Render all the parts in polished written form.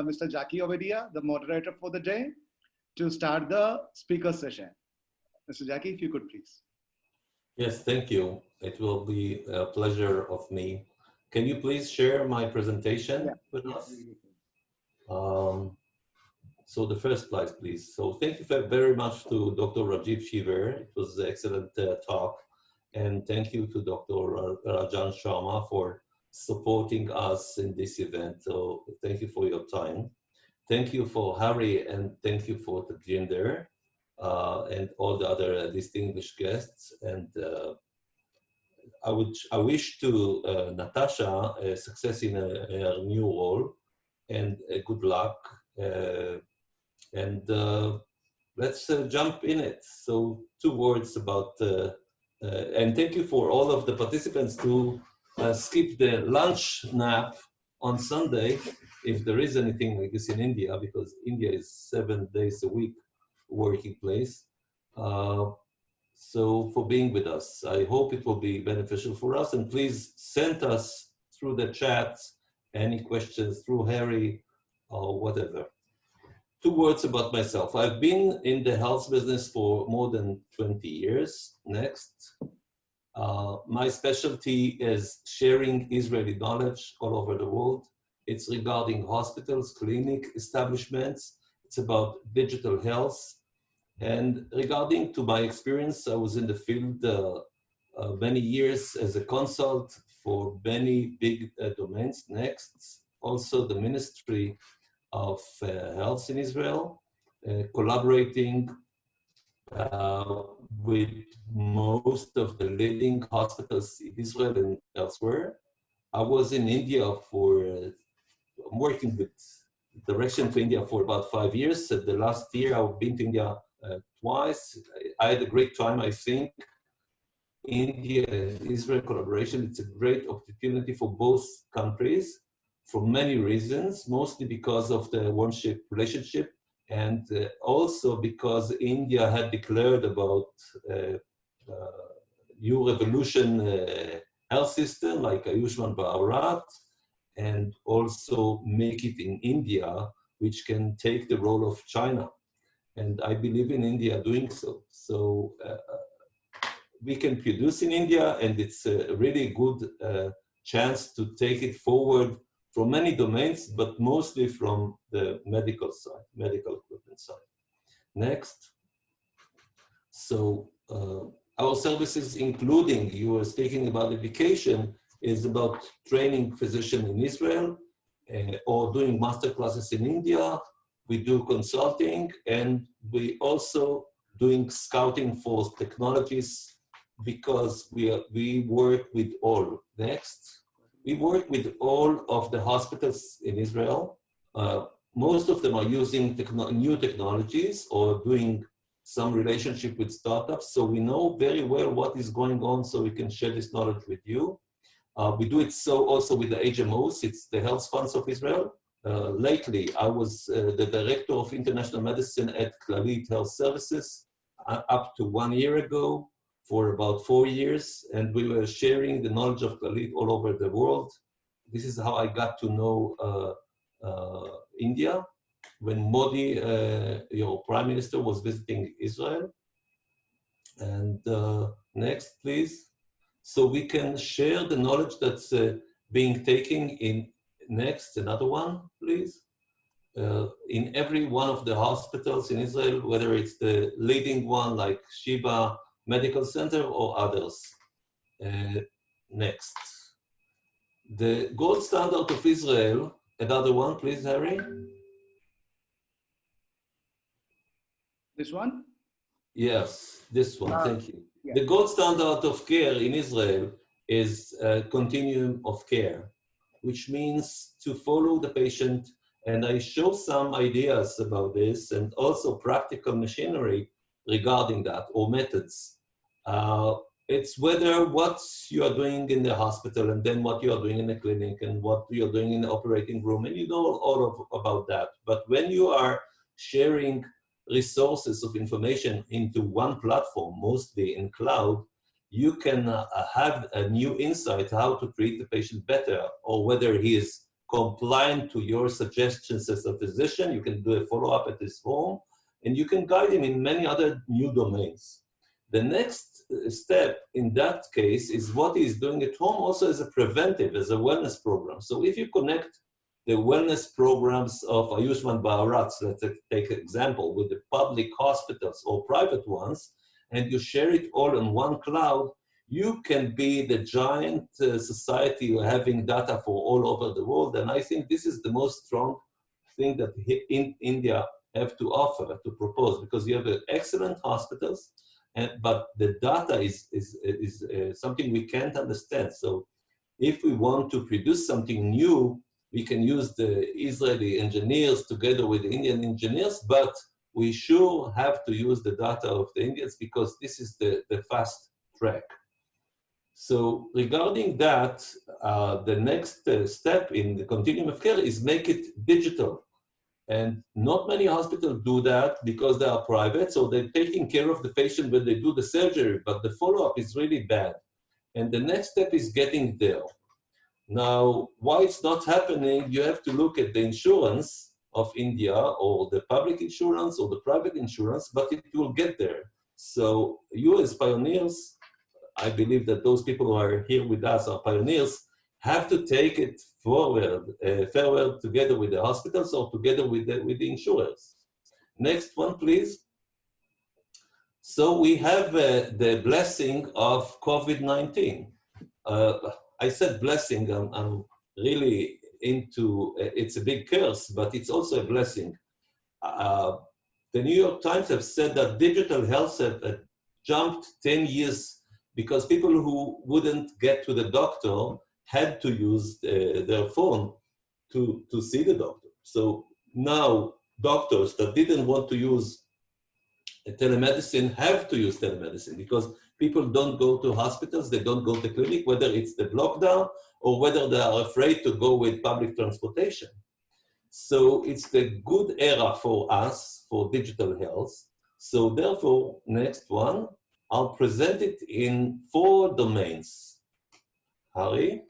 Mr. Jacky Ovadia, the moderator for the day, to start the speaker session. Mr. Jacky, if you could please. Yes, thank you. It will be a pleasure of me. Can you please share my presentation with us? So the first slide, please. So thank you very much to Dr. Rajiv Shiver. It was an excellent talk. And thank you to Dr. Rajan Sharma for supporting us in this event. So thank you for your time. Thank you for Harry, and thank you for the gender and all the other distinguished guests. And I wish to Natasha success in her new role, and good luck. Let's jump in it. So 2 words about, and thank you for all of the participants to skip the lunch nap on Sunday, if there is anything like this in India, because India is 7 days a week working place. So for being with us, I hope it will be beneficial for us, and please send us through the chat any questions through Harry or whatever. 2 words about myself. I've been in the health business for more than 20 years. Next. My specialty is sharing Israeli knowledge all over the world. It's regarding hospitals, clinic establishments. It's about digital health. And regarding to my experience, I was in the field many years as a consult for many big domains. Next. Also the Ministry of Health in Israel, collaborating with most of the leading hospitals in Israel and elsewhere. I was in India I'm working with direction to India for about 5 years. The last year I've been to India twice. I had a great time, I think. India and Israel collaboration, it's a great opportunity for both countries for many reasons, mostly because of the warship relationship, and also because India had declared about new revolution health system like Ayushman Bharat, and also make it in India, which can take the role of China. And I believe in India doing so. So we can produce in India, and it's a really good chance to take it forward from many domains, but mostly from the medical side, medical equipment side. Next. So our services, including, you were speaking about education, is about training physicians in Israel or doing master classes in India. We do consulting, and we also doing scouting for technologies, because we work with all. Next. We work with all of the hospitals in Israel. Most of them are using new technologies or doing some relationship with startups. So we know very well what is going on, so we can share this knowledge with you. We do it so also with the HMOs. It's the health funds of Israel. Lately, I was the director of international medicine at Clalit Health Services up to 1 year ago, for about 4 years, and we were sharing the knowledge of Clalit all over the world. This is how I got to know India, when Modi, your Prime Minister, was visiting Israel. And next, please. So we can share the knowledge that's being taken in, next, another one, please. In every one of the hospitals in Israel, whether it's the leading one like Sheba Medical Center or others. Next. The gold standard of Israel, another one, please, Harry. This one? Yes, this one, thank you. Yeah. The gold standard of care in Israel is Continuum of Care, which means to follow the patient, and I show some ideas about this, and also practical machinery regarding that, or methods. It's whether what you are doing in the hospital, and then what you are doing in the clinic, and what you're doing in the operating room, and you know all about that. But when you are sharing resources of information into one platform, mostly in cloud, you can have a new insight how to treat the patient better, or whether he is compliant to your suggestions as a physician. You can do a follow-up at his home, and you can guide him in many other new domains. The next step in that case is what he's doing at home also as a preventive, as a wellness program. So if you connect the wellness programs of Ayushman Bharat, let's take an example, with the public hospitals or private ones, and you share it all on one cloud, you can be the giant society having data for all over the world. And I think this is the most strong thing that in India have to offer, to propose, because you have excellent hospitals, but the data is something we can't understand. So if we want to produce something new, we can use the Israeli engineers together with the Indian engineers, but we sure have to use the data of the Indians because this is the fast track. So regarding that, the next step in the continuum of care is make it digital. And not many hospitals do that because they are private, so they're taking care of the patient when they do the surgery, but the follow-up is really bad. And the next step is getting there. Now, why it's not happening, you have to look at the insurance of India, or the public insurance or the private insurance, but it will get there. So you as pioneers, I believe that those people who are here with us are pioneers, have to take it forward together with the hospitals or together with the insurers. Next one, please. So we have the blessing of COVID-19. I said blessing, I'm really into, it's a big curse, but it's also a blessing. The New York Times have said that digital health have jumped 10 years because people who wouldn't get to the doctor had to use their phone to see the doctor. So now doctors that didn't want to use telemedicine have to use telemedicine because people don't go to hospitals, they don't go to clinic, whether it's the lockdown or whether they are afraid to go with public transportation. So it's the good era for us, for digital health. So therefore, next one, I'll present it in 4 domains. Harry?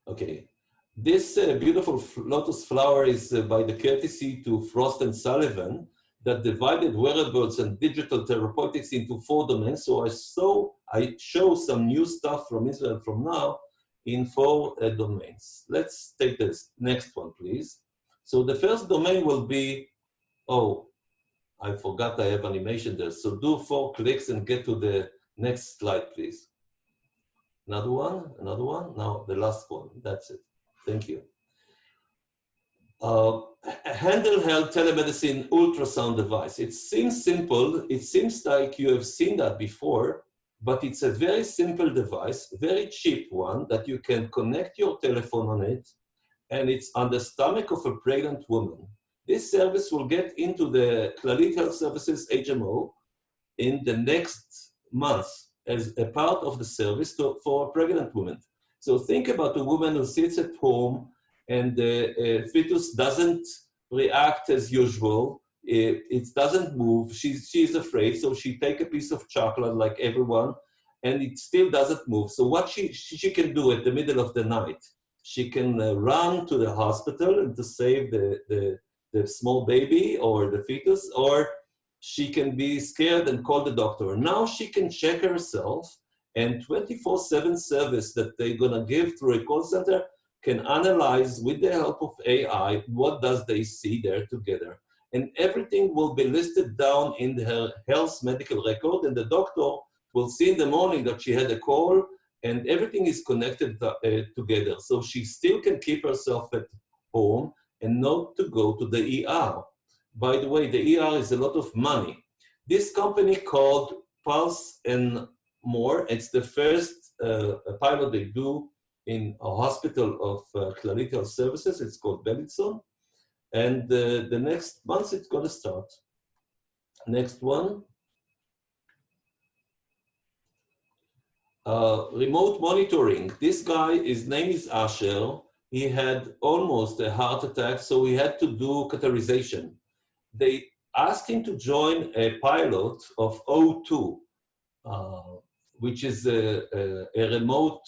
Okay. This beautiful lotus flower is by the courtesy to Frost and Sullivan that divided wearables and digital therapeutics into 4 domains. So I show some new stuff from Israel from now in 4 domains. Let's take this next one, please. So the first domain will be, oh, I forgot I have animation there. So do 4 clicks and get to the next slide, please. Another one, now the last one, that's it. Thank you. Handheld telemedicine ultrasound device. It seems simple, it seems like you have seen that before, but it's a very simple device, very cheap one that you can connect your telephone on it, and it's on the stomach of a pregnant woman. This service will get into the Clalit Health Services HMO in the next month as a part of the service for a pregnant woman. So think about a woman who sits at home and the fetus doesn't react as usual. It doesn't move. She's afraid, so she take a piece of chocolate like everyone, and it still doesn't move. So what she can do at the middle of the night, she can run to the hospital and to save the small baby or the fetus, or she can be scared and call the doctor. Now she can check herself, and 24/7 service that they're gonna give through a call center can analyze with the help of AI what does they see there together. And everything will be listed down in her health medical record, and the doctor will see in the morning that she had a call, and everything is connected together. So she still can keep herself at home and not to go to the ER. By the way, the ER is a lot of money. This company called Pulse and More, it's the first pilot they do in a hospital of Clalit Health Services. It's called Belitzon. And the next month it's going to start. Next one. Remote monitoring. This guy, his name is Asher. He had almost a heart attack, so he had to do catheterization. They asked him to join a pilot of O2. which is a remote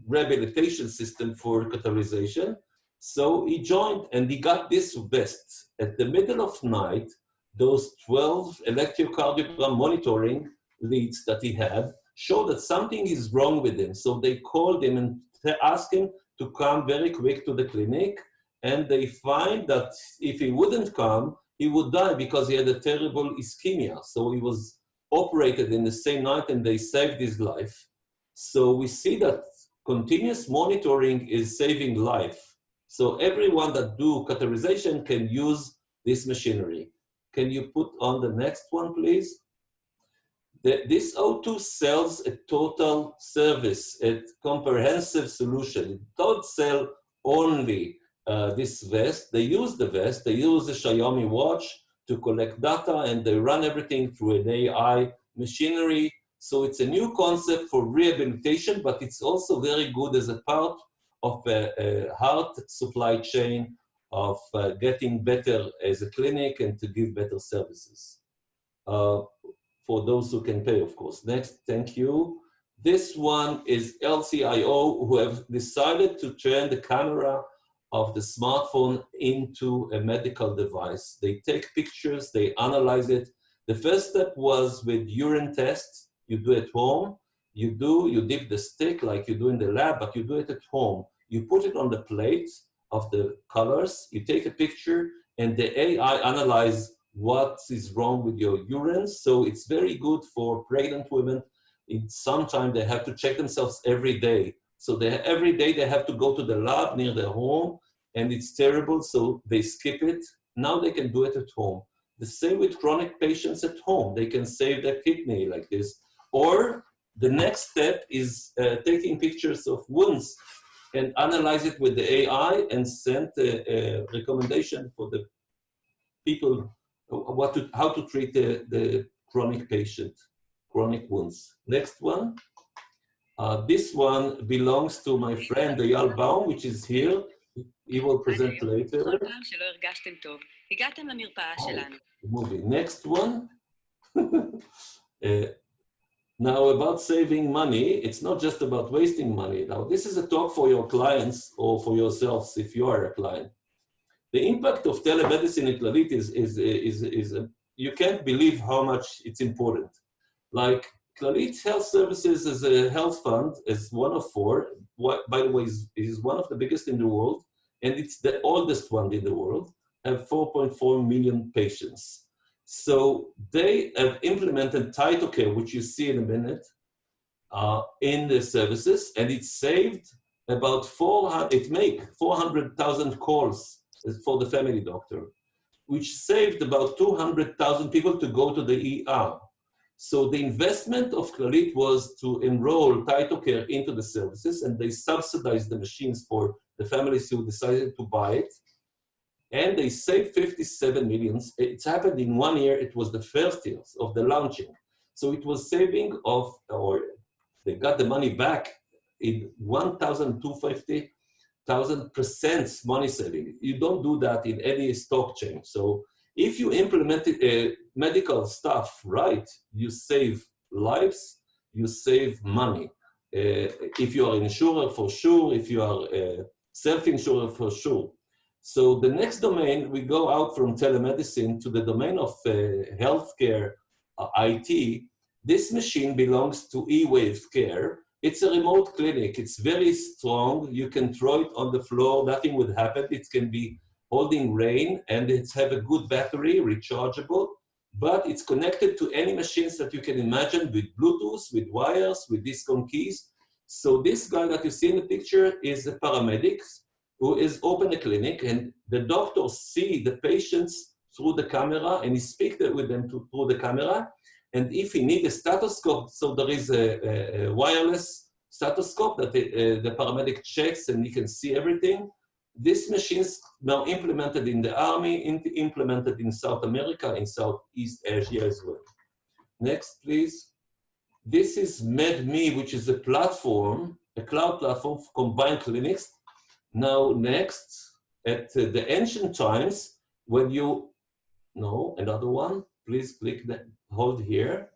rehabilitation system for catheterization. So he joined and he got this vest. At the middle of night, those 12 electrocardiogram monitoring leads that he had showed that something is wrong with him. So they called him and asked him to come very quick to the clinic. And they find that if he wouldn't come, he would die because he had a terrible ischemia. So he was operated in the same night and they saved his life. So we see that continuous monitoring is saving life. So everyone that do catheterization can use this machinery. Can you put on the next one, please? This O2 sells a total service, a comprehensive solution. It don't sell only this vest. They use the vest, they use the Xiaomi watch to collect data, and they run everything through an AI machinery. So it's a new concept for rehabilitation, but it's also very good as a part of a heart supply chain of getting better as a clinic and to give better services. For those who can pay, of course. Next, thank you. This one is LCIO, who have decided to turn the camera of the smartphone into a medical device. They take pictures, they analyze it. The first step was with urine tests. You do at home. You dip the stick like you do in the lab, but you do it at home. You put it on the plate of the colors, you take a picture, and the AI analyze what is wrong with your urine. So it's very good for pregnant women. Sometimes they have to check themselves every day. So every day they have to go to the lab near their home, and it's terrible, so they skip it. Now they can do it at home. The same with chronic patients at home. They can save their kidney like this. Or the next step is taking pictures of wounds and analyze it with the AI and send a recommendation for the people how to treat the chronic patient, chronic wounds. Next one. This one belongs to my friend Eyal Baum, which is here. He will present later. Movie. Next one. Now about saving money, it's not just about wasting money. Now this is a talk for your clients or for yourselves if you are a client. The impact of telemedicine in Clalit is you can't believe how much it's important. Like Clalit Health Services is a health fund, is one of four. By the way, is one of the biggest in the world, and it's the oldest one in the world, have 4.4 million patients. So they have implemented TytoCare, which you see in a minute, in the services, and it saved about 400,000 calls for the family doctor, which saved about 200,000 people to go to the ER. So the investment of Clalit was to enroll TytoCare into the services, and they subsidized the machines for the families who decided to buy it. And they saved 57 million. It's happened in 1 year. It was the first year of the launching. So it was saving of, or they got the money back in 1,250,000% money saving. You don't do that in any stock chain. So if you implement medical stuff right, you save lives, you save money. If you are an insurer, for sure. If you are a self-insurer, for sure. So the next domain, we go out from telemedicine to the domain of healthcare IT. This machine belongs to eWave Care. It's a remote clinic. It's very strong. You can throw it on the floor. Nothing would happen. It can be holding rain, and it's have a good battery, rechargeable, but it's connected to any machines that you can imagine with Bluetooth, with wires, with discon keys. So this guy that you see in the picture is a paramedic who is open a clinic, and the doctors see the patients through the camera, and he speaks with them through the camera. And if he needs a stethoscope, so there is a wireless stethoscope that the paramedic checks, and he can see everything. This machine is now implemented in the army, implemented in South America, in Southeast Asia as well. Next, please. This is med+me, which is a platform, a cloud platform for combined clinics. Now, next, at the ancient times, when you, no, another one, please click that, hold here.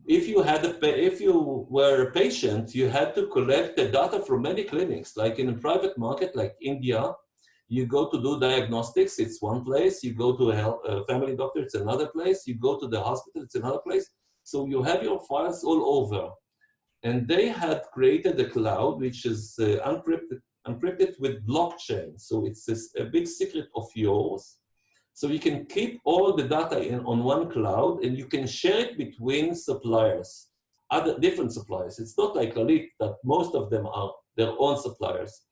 if you were a patient, you had to collect the data from many clinics. Like in a private market, like India, you go to do diagnostics, it's one place. You go to a family doctor, it's another place. You go to the hospital, it's another place. So you have your files all over. And they had created a cloud, which is encrypted with blockchain. So it's a big secret of yours. So you can keep all the data on one cloud, and you can share it between suppliers, other different suppliers. It's not like Elite that most of them are their own suppliers.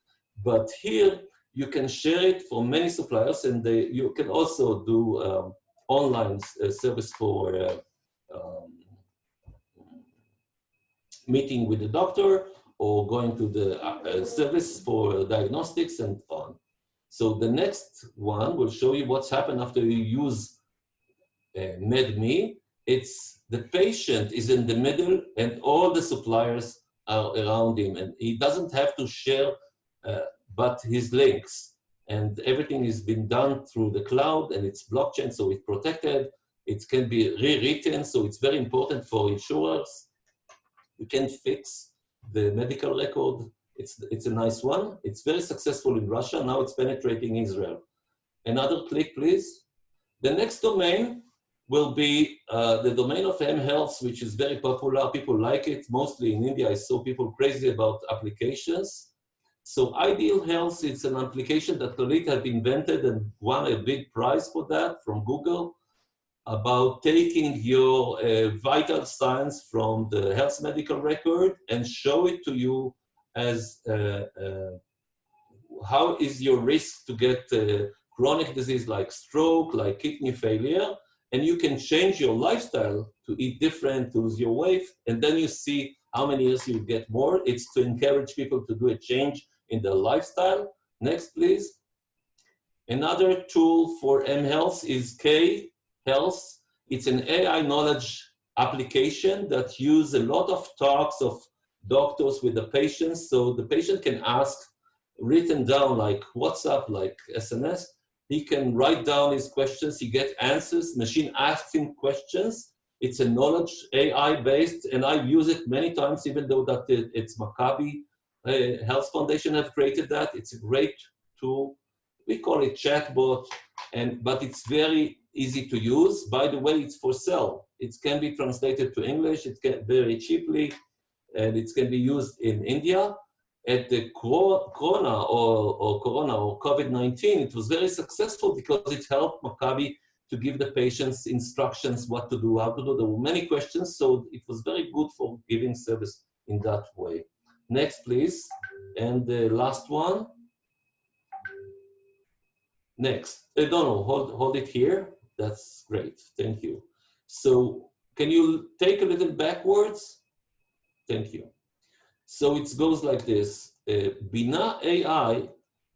But here, you can share it for many suppliers, and you can also do online service for meeting with the doctor or going to the service for diagnostics and on. So the next one will show you what's happened after you use med+me. It's the patient is in the middle and all the suppliers are around him, and he doesn't have to share but his links. And everything is being done through the cloud, and it's blockchain, so it's protected. It can be rewritten, so it's very important for insurers. You can fix the medical record. It's a nice one. It's very successful in Russia. Now it's penetrating Israel. Another click, please. The next domain will be the domain of Handheld, which is very popular. People like it. Mostly in India, I saw people crazy about applications. So Ideal Health, it's an application that Elite have invented and won a big prize for that from Google, about taking your vital signs from the health medical record and show it to you as how is your risk to get chronic disease like stroke, like kidney failure, and you can change your lifestyle to eat different, to lose your weight, and then you see how many years you get more. It's to encourage people to do a change in their lifestyle. Next, please. Another tool for mHealth is K-Health. It's an AI knowledge application that uses a lot of talks of doctors with the patients. So the patient can ask, written down like WhatsApp, like SMS. He can write down his questions. He gets answers. Machine asks him questions. It's a knowledge AI based, and I've used it many times, even though that it's Maccabi Health Foundation have created that. It's a great tool. We call it chatbot, but it's very easy to use. By the way, it's for sale. It can be translated to English. It can very cheaply, and it can be used in India. At the Corona or COVID-19, it was very successful because it helped Maccabi to give the patients instructions what to do, how to do. There were many questions, so it was very good for giving service in that way. Next, please. And the last one. Next. No, hold it here. That's great. Thank you. So can you take a little backwards? Thank you. So it goes like this. Bina AI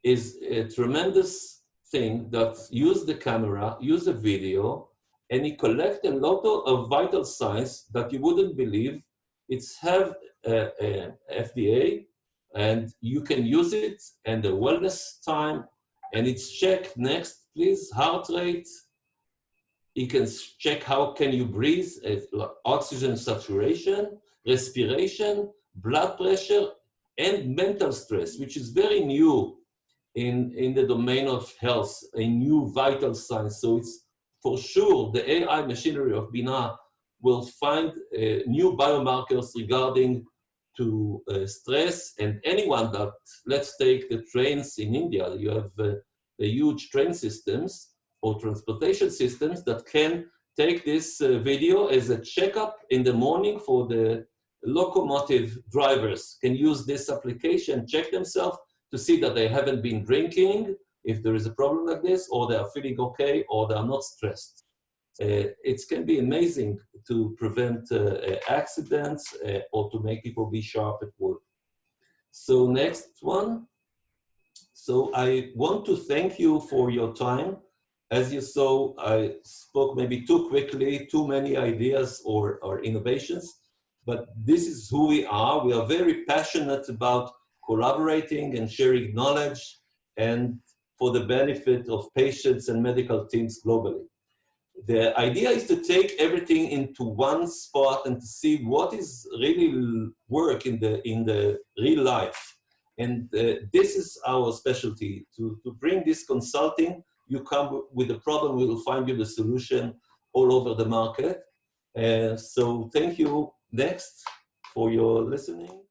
is a tremendous thing that use the camera, use a video, and it collect a lot of vital signs that you wouldn't believe. It's have FDA, and you can use it and the wellness time, and it's check next, please, heart rate. You can check how can you breathe, oxygen saturation, respiration, blood pressure, and mental stress, which is very new in the domain of health, a new vital signs. So it's for sure the AI machinery of Bina will find new biomarkers regarding to stress, and anyone that, let's take the trains in India, you have the huge train systems or transportation systems that can take this video as a checkup in the morning for the locomotive drivers, can use this application, check themselves to see that they haven't been drinking, if there is a problem like this, or they are feeling okay, or they are not stressed. It can be amazing to prevent accidents or to make people be sharp at work. So next one. So I want to thank you for your time. As you saw, I spoke maybe too quickly, too many ideas or innovations, but this is who we are. We are very passionate about collaborating and sharing knowledge and for the benefit of patients and medical teams globally. The idea is to take everything into one spot and to see what is really work in the real life. And this is our specialty, to bring this consulting. You come with a problem, we will find you the solution all over the market. So thank you next for your listening.